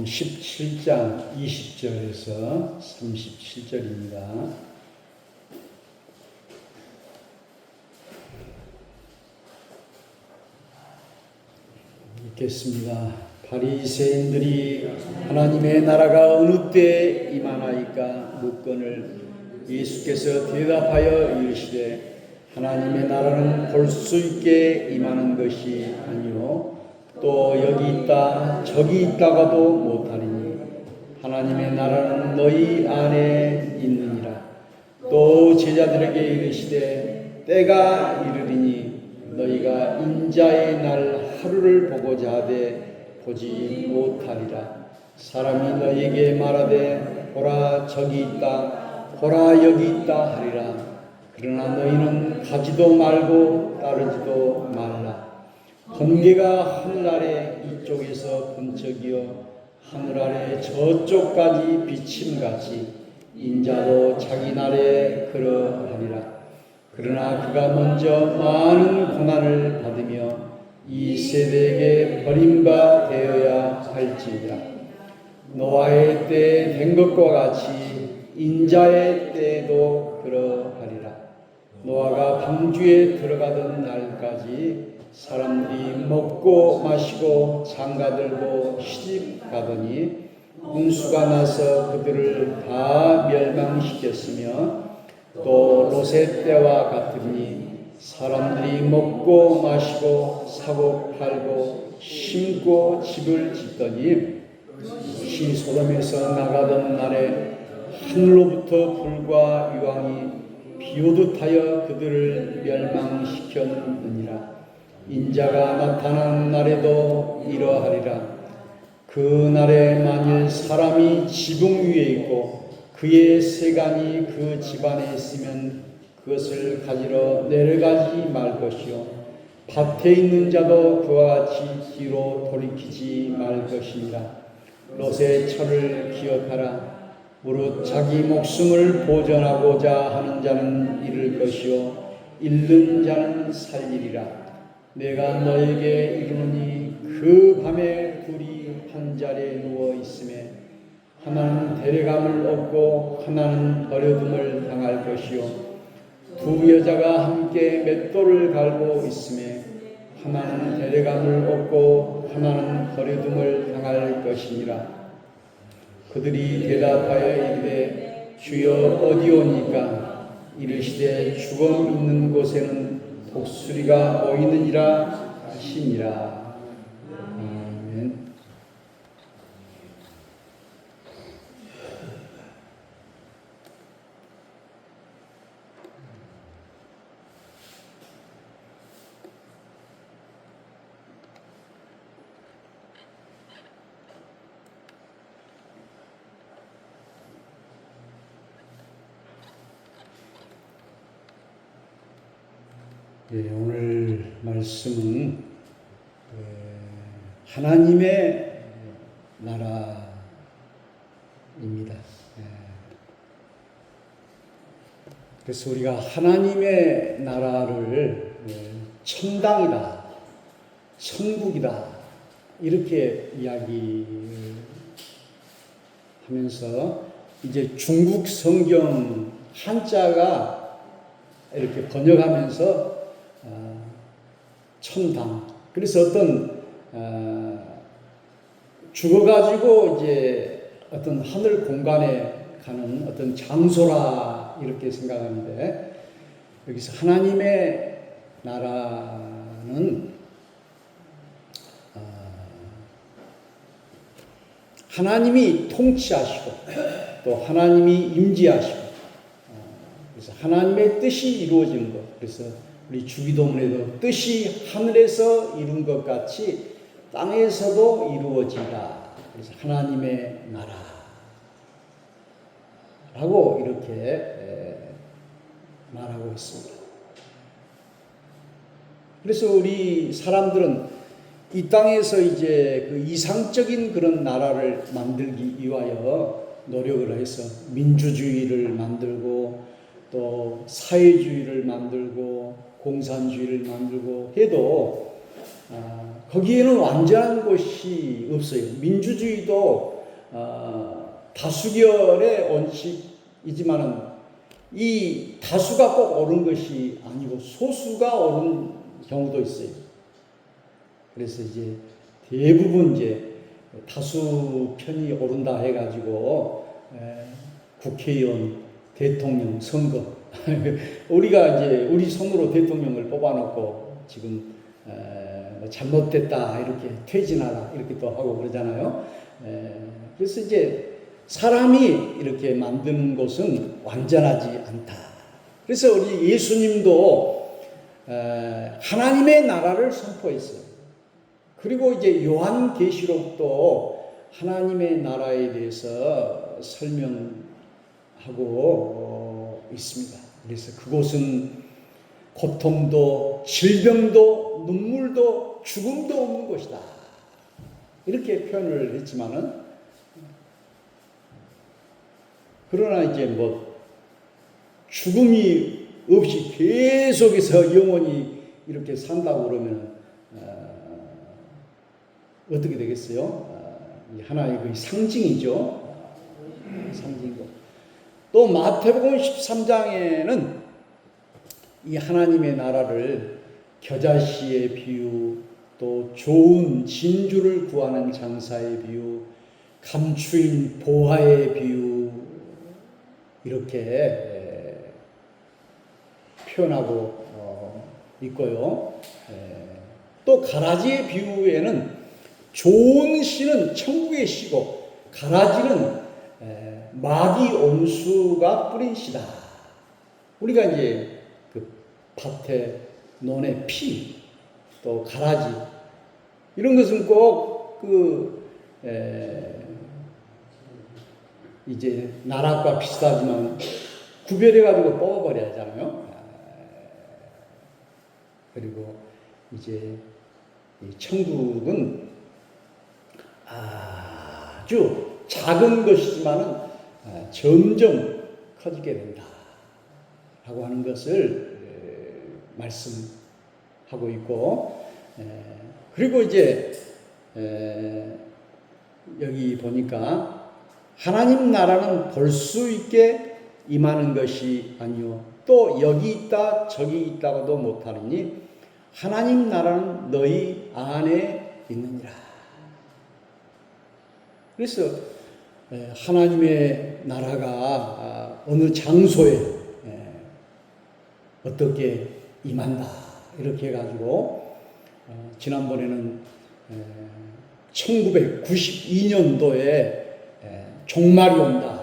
요한복음 17장 20절에서 37절입니다. 읽겠습니다. 바리새인들이 하나님의 나라가 어느 때에 임하나이까 묻거늘 예수께서 대답하여 이르시되 하나님의 나라는 볼 수 있게 임하는 것이 아니요 또 여기 있다 저기 있다가도 못하리니 하나님의 나라는 너희 안에 있느니라. 또 제자들에게 이르시되 때가 이르리니 너희가 인자의 날 하루를 보고자 하되 보지 못하리라. 사람이 너희에게 말하되 보라 저기 있다 보라 여기 있다 하리라. 그러나 너희는 가지도 말고 따르지도 말라. 번개가 하늘 아래 이쪽에서 번쩍이어 하늘 아래 저쪽까지 비침같이 인자도 자기 날에 그러하리라. 그러나 그가 먼저 많은 고난을 받으며 이 세대에게 버림바 되어야 할지니라. 노아의 때에 된 것과 같이 인자의 때에도 그러하리라. 노아가 방주에 들어가던 날까지 사람들이 먹고 마시고 장가들고 시집가더니 홍수가 나서 그들을 다 멸망시켰으며 또 롯의 때와 같으니 사람들이 먹고 마시고 사고 팔고 심고 집을 짓더니 시 소돔에서 나가던 날에 하늘로부터 불과 유황이 비오듯 하여 그들을 멸망시켰느니라. 인자가 나타난 날에도 이러하리라. 그 날에 만일 사람이 지붕 위에 있고 그의 세간이 그 집안에 있으면 그것을 가지러 내려가지 말 것이요 밭에 있는 자도 그와 같이 뒤로 돌이키지 말 것이니라. 롯의 철을 기억하라. 무릇 자기 목숨을 보존하고자 하는 자는 잃을 것이요 잃는 자는 살리리라. 내가 너에게 이르노니 그 밤에 둘이 한 자리에 누워 있음에 하나는 데려감을 얻고 하나는 버려둠을 당할 것이요 두 여자가 함께 맷돌을 갈고 있음에 하나는 데려감을 얻고 하나는 버려둠을 당할 것이니라. 그들이 대답하여 이르되 주여 어디오니까? 이르시되 죽음 있는 곳에는 독수리가 모이느니라 하시니라. 아멘. 오늘 말씀은 하나님의 나라입니다. 그래서 우리가 하나님의 나라를 천당이다, 천국이다 이렇게 이야기하면서 이제 중국 성경 한자가 이렇게 번역하면서 천당. 그래서 어떤 죽어가지고 이제 어떤 하늘 공간에 가는 어떤 장소라 이렇게 생각하는데 여기서 하나님의 나라는 하나님이 통치하시고 또 하나님이 임재하시고 그래서 하나님의 뜻이 이루어지는 것. 그래서 우리 주기도문에도 뜻이 하늘에서 이룬 것 같이 땅에서도 이루어지라. 그래서 하나님의 나라라고 이렇게 말하고 있습니다. 그래서 우리 사람들은 이 땅에서 이제 그 이상적인 그런 나라를 만들기 위하여 노력을 해서 민주주의를 만들고 또 사회주의를 만들고 공산주의를 만들고 해도 거기에는 완전한 것이 없어요. 민주주의도 다수결의 원칙이지만은 이 다수가 꼭 옳은 것이 아니고 소수가 옳은 경우도 있어요. 그래서 이제 대부분 이제 다수 편이 옳은다 해가지고 국회의원, 대통령 선거 우리가 이제 우리 손으로 대통령을 뽑아놓고 지금 잘못됐다 이렇게 퇴진하라 이렇게 또 하고 그러잖아요. 그래서 이제 사람이 이렇게 만드는 것은 완전하지 않다. 그래서 우리 예수님도 하나님의 나라를 선포했어요. 그리고 이제 요한계시록도 하나님의 나라에 대해서 설명하고 있습니다. 그래서 그곳은 고통도 질병도 눈물도 죽음도 없는 곳이다. 이렇게 표현을 했지만은 그러나 이제 뭐 죽음이 없이 계속해서 영원히 이렇게 산다고 그러면 어떻게 되겠어요? 하나의 그 상징이죠. 상징이고. 또 마태복음 13장에는 이 하나님의 나라를 겨자씨의 비유, 또 좋은 진주를 구하는 장사의 비유, 감추인 보화의 비유 이렇게 표현하고 있고요. 또 가라지의 비유에는 좋은 씨는 천국의 씨고 가라지는 마귀 온수가 뿌린 씨다. 우리가 이제 그 밭에 논의 피, 또 가라지 이런 것은 꼭 이제 나락과 비슷하지만 구별해가지고 뽑아버려야 하잖아요. 그리고 이제 이 천국은 아주 작은 것이지만은 점점 커지게 된다. 라고 하는 것을 말씀하고 있고, 그리고 이제 여기 보니까 하나님 나라는 볼 수 있게 임하는 것이 아니요 또 여기 있다 저기 있다고도 못하느니 하나님 나라는 너희 안에 있느니라. 그래서 하나님의 나라가 어느 장소에 어떻게 임한다 이렇게 해가지고 지난번에는 1992년도에 종말이 온다.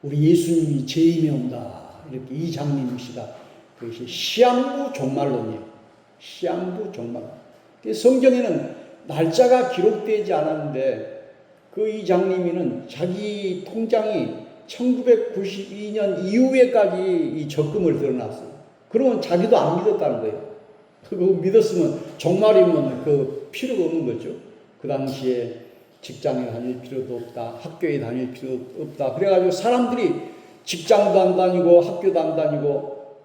우리 예수님이 재임에 온다. 이렇게 이 장님이시다. 그것이 시한부 종말론이에요. 시한부 종말. 성경에는 날짜가 기록되지 않았는데 그 이 장님이는 자기 통장이 1992년 이후에까지 이 적금을 들어놨어요. 그러면 자기도 안 믿었다는 거예요. 그거 믿었으면 종말이면 그 필요가 없는 거죠. 그 당시에 직장에 다닐 필요도 없다. 학교에 다닐 필요도 없다. 그래가지고 사람들이 직장도 안 다니고 학교도 안 다니고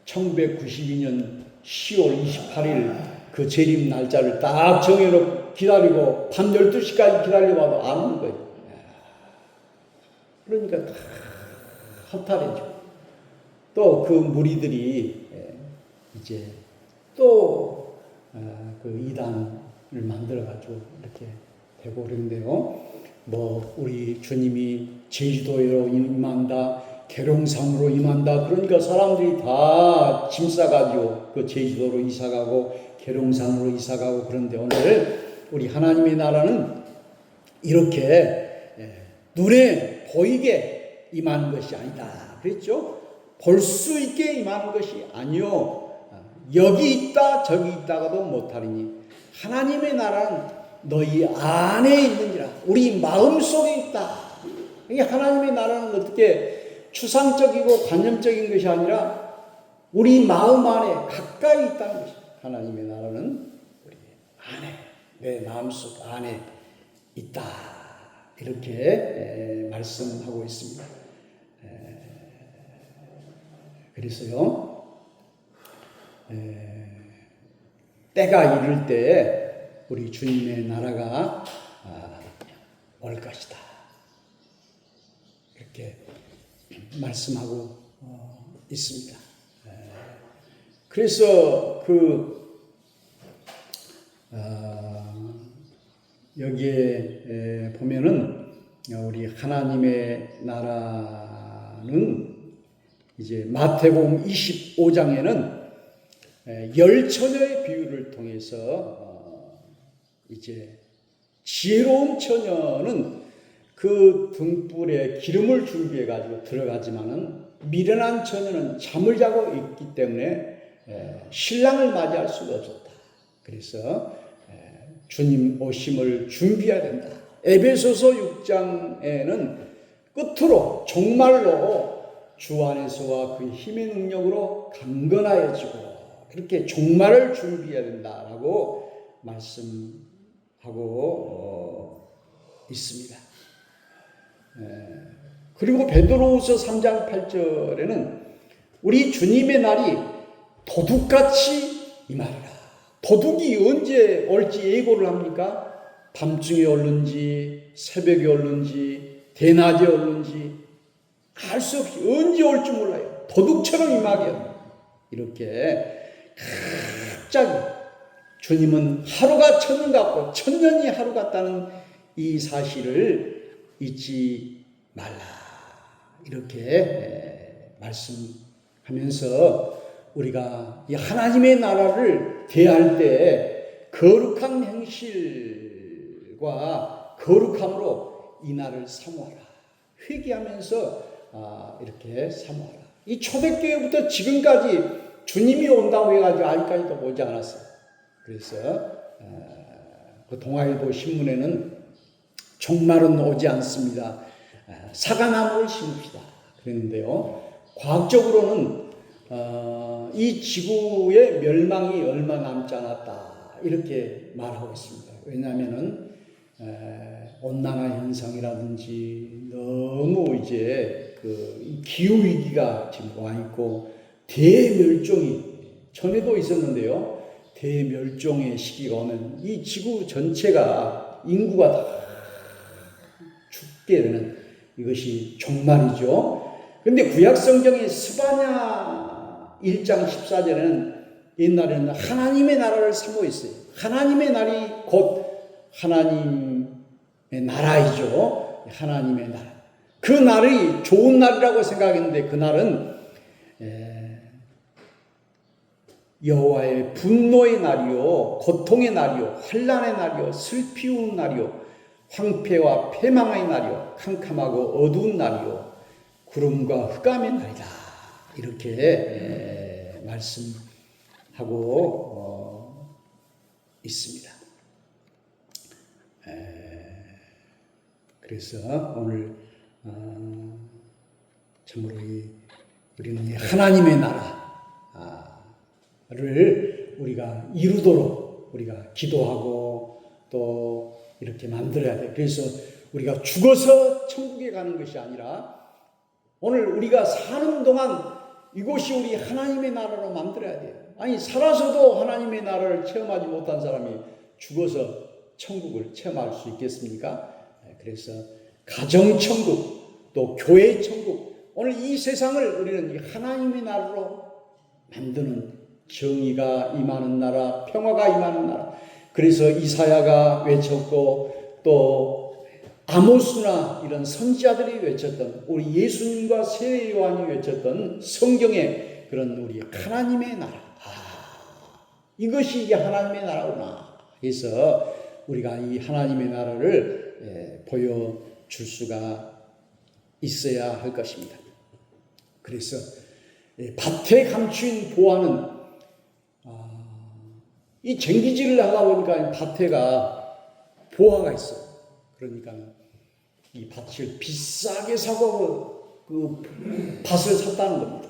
1992년 10월 28일 그 재림 날짜를 딱 정해놓고 기다리고 밤 12시까지 기다려봐도 안 오는 거예요. 그러니까 다 허탈해지고 또 그 무리들이 이제 또 그 이단을 만들어가지고 이렇게 되고 그러는데요. 뭐 우리 주님이 제주도로 임한다, 계룡산으로 임한다. 그러니까 사람들이 다 짐 싸가지고 그 제주도로 이사가고 계룡산으로 이사가고 그런데 오늘 우리 하나님의 나라는 이렇게 눈에 보이게 임하는 것이 아니다. 그랬죠? 볼 수 있게 임하는 것이 아니요. 여기 있다 저기 있다가도 못하리니 하나님의 나라는 너희 안에 있느니라. 우리 마음속에 있다. 이게 하나님의 나라는 어떻게 추상적이고 관념적인 것이 아니라 우리 마음 안에 가까이 있다는 것입니다. 하나님의 나라는 우리 안에, 내 마음속 안에 있다. 이렇게 말씀하고 있습니다. 그래서요, 때가 이를 때 우리 주님의 나라가 올 것이다. 이렇게 말씀하고 있습니다. 그래서 여기에 보면은 우리 하나님의 나라는 이제 마태복음 25장에는 열 처녀의 비유를 통해서 이제 지혜로운 처녀는 그 등불에 기름을 준비해 가지고 들어가지만은 미련한 처녀는 잠을 자고 있기 때문에 신랑을 맞이할 수가 없었다. 그래서 주님 오심을 준비해야 된다. 에베소서 6장에는 끝으로 정말로 주 안에서와 그 힘의 능력으로 강건하여지고 그렇게 종말을 준비해야 된다라고 말씀하고 있습니다. 그리고 베드로후서 3장 8절에는 우리 주님의 날이 도둑같이 임하리라. 도둑이 언제 올지 예고를 합니까? 밤중에 올는지 새벽에 올는지 대낮에 올는지 알 수 없이 언제 올지 몰라요. 도둑처럼 임하게 이렇게 갑자기 주님은 하루가 천년 같고 천년이 하루 같다는 이 사실을 잊지 말라. 이렇게 말씀하면서 우리가 이 하나님의 나라를 대할 때 거룩한 행실과 거룩함으로 이 날을 사모하라. 회개하면서 이렇게 사모하라. 이 초대교회부터 지금까지 주님이 온다고 해가지고 아직까지도 오지 않았어요. 그래서 그 동아일보 신문에는 종말은 오지 않습니다. 사과나무를 심읍시다. 그랬는데요. 과학적으로는 이 지구의 멸망이 얼마 남지 않았다. 이렇게 말하고 있습니다. 왜냐하면은 온난화 현상이라든지 너무 이제 그 기후 위기가 지금 와 있고 대멸종이 전에도 있었는데요. 대멸종의 시기가 오면 이 지구 전체가 인구가 다 죽게 되는 이것이 종말이죠. 그런데 구약성경의 스바냐 1장 14절에는 옛날에는 하나님의 나라를 사모했어요. 하나님의 날이 곧 하나님의 나라이죠. 하나님의 나라. 그 날이 좋은 날이라고 생각했는데 그 날은 여호와의 분노의 날이요, 고통의 날이요, 환난의 날이요, 슬피운 날이요, 황폐와 패망의 날이요, 캄캄하고 어두운 날이요, 구름과 흑암의 날이다. 이렇게 말씀하고 있습니다. 그래서 오늘 참으로 우리는 하나님의 나라를 우리가 이루도록 우리가 기도하고 또 이렇게 만들어야 돼. 그래서 우리가 죽어서 천국에 가는 것이 아니라 오늘 우리가 사는 동안 이곳이 우리 하나님의 나라로 만들어야 돼요. 아니 살아서도 하나님의 나라를 체험하지 못한 사람이 죽어서 천국을 체험할 수 있겠습니까? 그래서 가정천국 또 교회천국 오늘 이 세상을 우리는 하나님의 나라로 만드는 정의가 임하는 나라, 평화가 임하는 나라. 그래서 이사야가 외쳤고 또 아모스나 이런 선지자들이 외쳤던 우리 예수님과 세례 요한이 외쳤던 성경의 그런 우리 하나님의 나라. 이것이 이게 하나님의 나라구나. 그래서 우리가 이 하나님의 나라를 보여줄 수가 있어야 할 것입니다. 그래서 밭에 감추인 보화는 이 쟁기질을 하다 보니까 밭에가 보화가 있어요. 그러니까 이 밭을 비싸게 사고 그 밭을 샀다는 겁니다.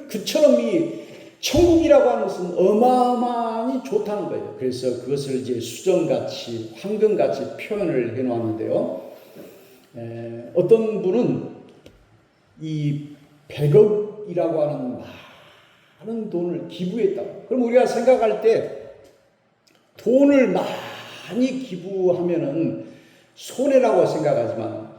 그처럼 이 천국이라고 하는 것은 어마어마하니 좋다는 거예요. 그래서 그것을 이제 수정같이 황금같이 표현을 해놓았는데요. 어떤 분은 이 100억이라고 하는 많은 돈을 기부했다고. 그럼 우리가 생각할 때 돈을 많이 기부하면은 손해라고 생각하지만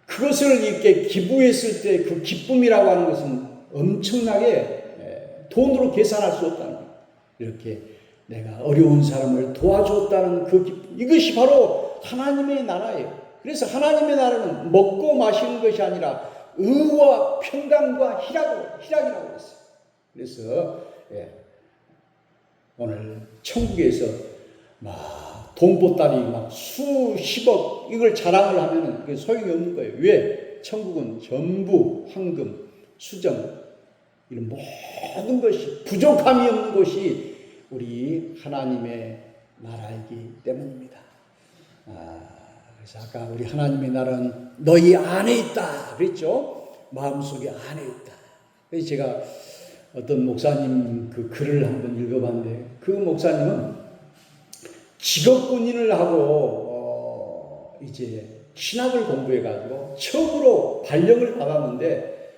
그것을 이렇게 기부했을 때 그 기쁨이라고 하는 것은 엄청나게 돈으로 계산할 수 없다는 거예요. 이렇게 내가 어려운 사람을 도와줬다는 그 기쁨, 이것이 바로 하나님의 나라예요. 그래서 하나님의 나라는 먹고 마시는 것이 아니라 의와 평강과 희락이라고 했어요. 그래서 오늘 천국에서 막 돈보따리 막 수십억 이걸 자랑을 하면은 그게 소용이 없는 거예요. 왜? 천국은 전부 황금, 수정 이런 모든 것이 부족함이 없는 것이 우리 하나님의 나라이기 때문입니다. 그래서 아까 우리 하나님의 나라는 너희 안에 있다 그랬죠. 마음속에 안에 있다. 그래서 제가 어떤 목사님 그 글을 한번 읽어봤는데 그 목사님은 직업군인을 하고 이제 신학을 공부해가지고 처음으로 발령을 받았는데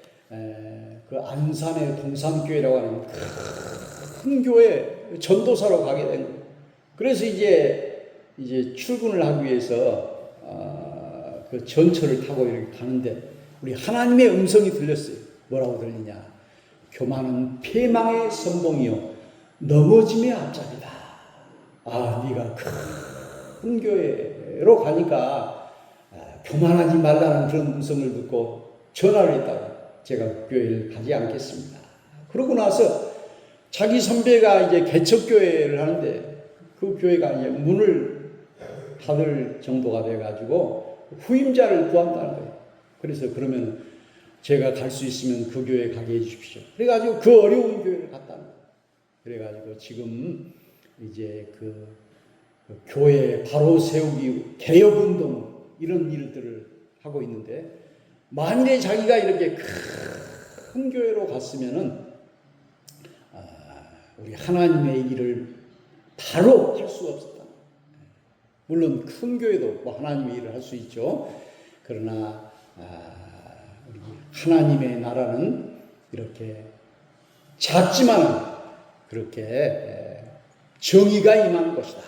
그 안산의 동산교회라고 하는 큰 교회 전도사로 가게 된 거예요. 그래서 이제 출근을 하기 위해서 그 전철을 타고 이렇게 가는데 우리 하나님의 음성이 들렸어요. 뭐라고 들리냐? 교만은 패망의 선봉이요 넘어짐의 앞잡이다. 네가 큰 교회로 가니까 교만하지 말라는 그런 음성을 듣고 전화를 했다고 제가 교회를 가지 않겠습니다. 그러고 나서 자기 선배가 이제 개척교회를 하는데 그 교회가 이제 문을 닫을 정도가 돼가지고 후임자를 구한다는 거예요. 그래서 그러면 제가 갈 수 있으면 그 교회 가게 해주십시오. 그래가지고 그 어려운 교회를 갔다는 거예요. 그래가지고 지금 이제 그 교회 바로 세우기 개혁운동 이런 일들을 하고 있는데 만일에 자기가 이렇게 큰 교회로 갔으면은 우리 하나님의 일을 바로 할 수 없었다. 물론 큰 교회도 뭐 하나님의 일을 할 수 있죠. 그러나 우리 하나님의 나라는 이렇게 작지만 그렇게 정의가 임하는 것이다.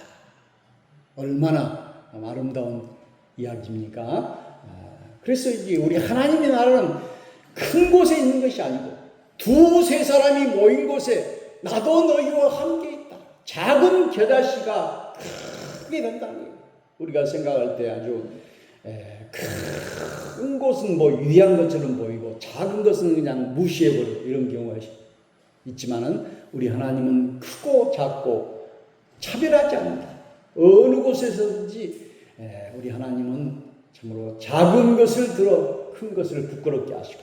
얼마나 아름다운 이야기입니까? 그래서 이제 우리 하나님의 나라는 큰 곳에 있는 것이 아니고 두세 사람이 모인 곳에 나도 너희와 함께 있다. 작은 겨자씨가 크게 된다는 거예요. 우리가 생각할 때 아주 큰 곳은 뭐 위대한 것처럼 보이고 작은 것은 그냥 무시해버리고 이런 경우가 있지만은 우리 하나님은 크고 작고 차별하지 않는다. 어느 곳에서든지 우리 하나님은 참으로 작은 것을 들어 큰 것을 부끄럽게 하시고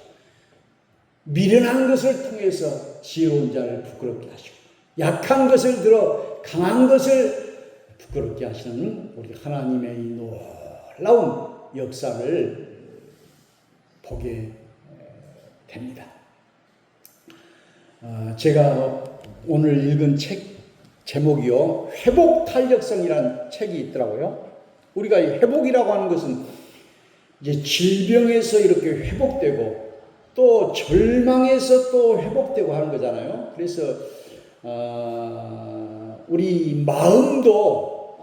미련한 것을 통해서 지혜로운 자를 부끄럽게 하시고 약한 것을 들어 강한 것을 부끄럽게 하시는 우리 하나님의 이 놀라운 역사를 보게 됩니다. 제가 오늘 읽은 책 제목이요, 회복 탄력성이라는 책이 있더라고요. 우리가 이 회복이라고 하는 것은 이제 질병에서 이렇게 회복되고 또 절망에서 또 회복되고 하는 거잖아요. 그래서 우리 마음도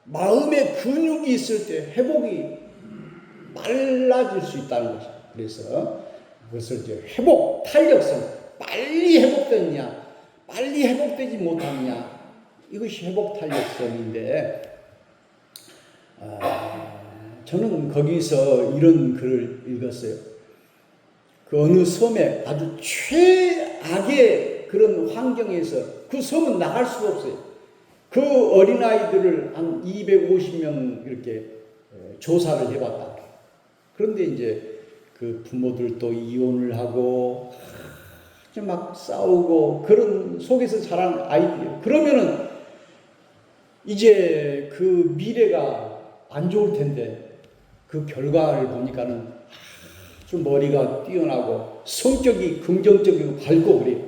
마음의 근육이 있을 때 회복이 빨라질 수 있다는 것이죠. 그래서 그것을 이제 회복 탄력성, 빨리 회복되느냐 빨리 회복되지 못하느냐, 이것이 회복 탄력성인데 저는 거기서 이런 글을 읽었어요. 그 어느 섬에 아주 최악의 그런 환경에서 그 섬은 나갈 수가 없어요. 그 어린아이들을 한 250명 이렇게 조사를 해봤다. 그런데 이제 그 부모들도 이혼을 하고 막 싸우고 그런 속에서 자란 아이들이에요. 그러면은 이제 그 미래가 안 좋을 텐데 그 결과를 보니까는 아주 머리가 뛰어나고 성격이 긍정적이고 밝고 그래요.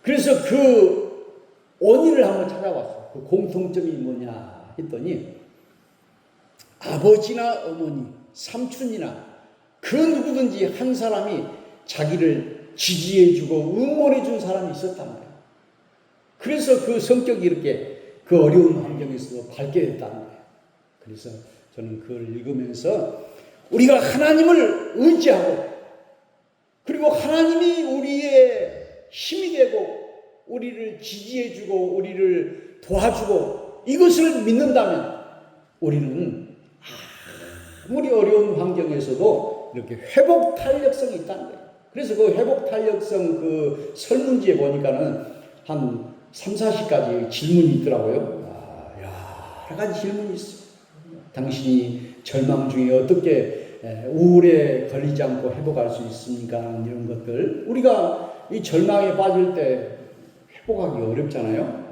그래서 그 원인을 한번 찾아봤어요. 그 공통점이 뭐냐 했더니 아버지나 어머니, 삼촌이나 그 누구든지 한 사람이 자기를 지지해주고 응원해준 사람이 있었단 말이에요. 그래서 그 성격이 이렇게 그 어려운 환경에서도 밝게 됐다는 거예요. 그래서 저는 그걸 읽으면서 우리가 하나님을 의지하고 그리고 하나님이 우리의 힘이 되고 우리를 지지해주고 우리를 도와주고 이것을 믿는다면 우리는 아무리 어려운 환경에서도 이렇게 회복 탄력성이 있다는 거예요. 그래서 그 회복 탄력성 그 설문지에 보니까는 한 3, 40가지 질문이 있더라고요. 여러 가지 질문이 있어요. 당신이 절망 중에 어떻게 우울에 걸리지 않고 회복할 수 있습니까? 이런 것들. 우리가 이 절망에 빠질 때 회복하기 어렵잖아요.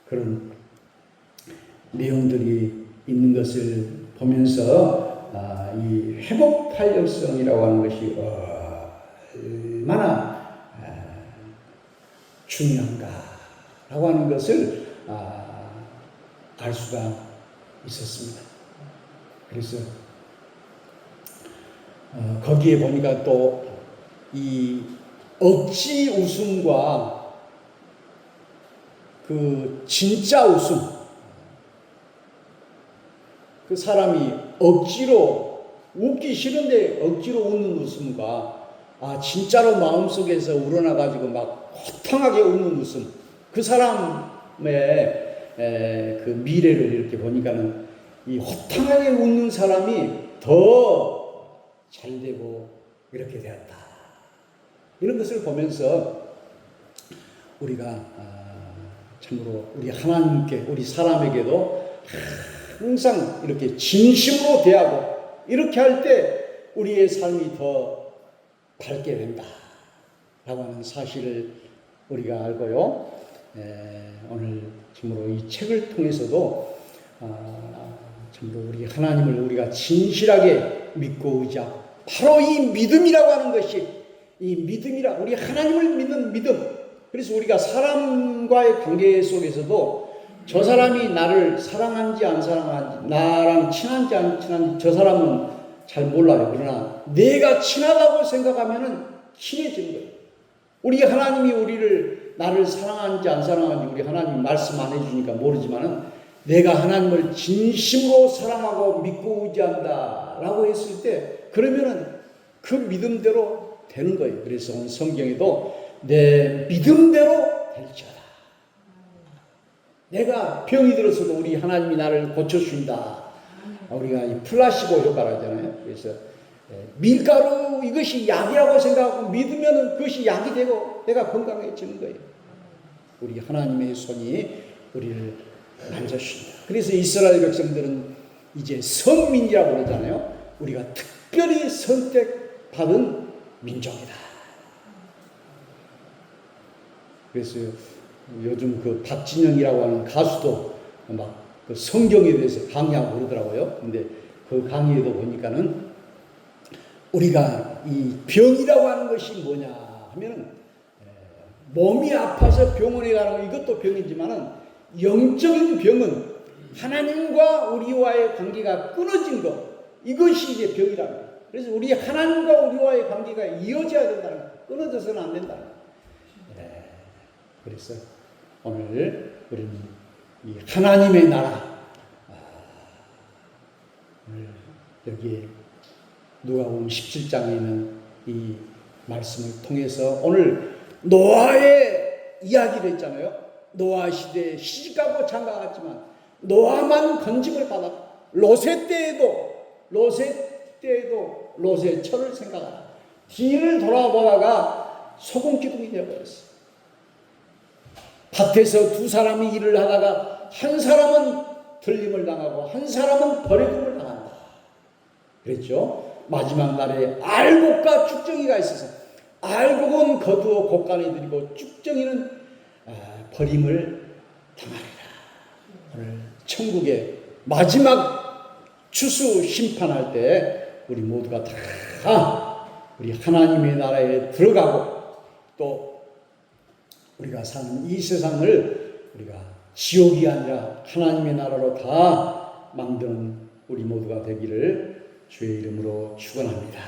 그런 내용들이 있는 것을 보면서 이 회복 탄력성이라고 하는 것이 얼마나 중요한가라고 하는 것을 알 수가 있었습니다. 그래서 거기에 보니까 또 이 억지 웃음과 그 진짜 웃음, 그 사람이 억지로 웃기 싫은데 억지로 웃는 웃음과 진짜로 마음속에서 우러나가지고 막 호탕하게 웃는 웃음, 그 사람의 그 미래를 이렇게 보니까는 이 호탕하게 웃는 사람이 더 잘되고 이렇게 되었다. 이런 것을 보면서 우리가 참으로 우리 하나님께 우리 사람에게도 항상 이렇게 진심으로 대하고 이렇게 할 때 우리의 삶이 더 밝게 된다 라고 하는 사실을 우리가 알고요. 오늘 참으로 이 책을 통해서도 참으로 우리 하나님을 우리가 진실하게 믿고 의지하고 바로 이 믿음이라고 하는 것이 이 믿음이라 우리 하나님을 믿는 믿음. 그래서 우리가 사람과의 관계 속에서도 저 사람이 나를 사랑한지 안 사랑한지 나랑 친한지 안 친한지 저 사람은 잘 몰라요. 그러나 내가 친하다고 생각하면은 친해지는 거예요. 우리 하나님이 우리를 나를 사랑하는지 안 사랑하는지 우리 하나님이 말씀 안 해주니까 모르지만은 내가 하나님을 진심으로 사랑하고 믿고 의지한다 라고 했을 때 그러면은 그 믿음대로 되는 거예요. 그래서 오늘 성경에도 내 믿음대로 될지어다. 내가 병이 들어서도 우리 하나님이 나를 고쳐준다. 우리가 이 플라시보 효과라 하잖아요. 그래서 밀가루 이것이 약이라고 생각하고 믿으면 그것이 약이 되고 내가 건강해지는 거예요. 우리 하나님의 손이 우리를 만져주신다. 그래서 이스라엘 백성들은 이제 선민이라고 그러잖아요. 우리가 특별히 선택받은 민족이다. 그래서 요즘 그 박진영이라고 하는 가수도 막 그 성경에 대해서 강의하고 그러더라고요. 근데 그 강의에도 보니까는 우리가 이 병이라고 하는 것이 뭐냐 하면은 몸이 아파서 병원에 가는 거 이것도 병이지만은 영적인 병은 하나님과 우리와의 관계가 끊어진 것 이것이 이제 병이라는 거예요. 그래서 우리 하나님과 우리와의 관계가 이어져야 된다는 거예요. 끊어져서는 안 된다는 거예요. 그래서 오늘 우리는 이 하나님의 나라 여기에 누가복음 17장에 있는 이 말씀을 통해서 오늘 노아의 이야기를 했잖아요. 노아 시대에 시집가고 장가갔지만 노아만 건짐을 받았다. 롯의 때에도 롯의 철을 생각하라. 뒤를 돌아보다가 소금 기둥이 되어버렸어. 밭에서 두 사람이 일을 하다가 한 사람은 들림을 당하고 한 사람은 버려둠을 당한다. 그랬죠. 마지막 날에 알곡과 쭉정이가 있어서 알곡은 거두어 곡간에 들이고 쭉정이는 버림을 당하리라. 오늘 천국의 마지막 추수 심판할 때 우리 모두가 다 우리 하나님의 나라에 들어가고 또 우리가 사는 이 세상을 우리가 지옥이 아니라 하나님의 나라로 다 만드는 우리 모두가 되기를 주의 이름으로 축원합니다.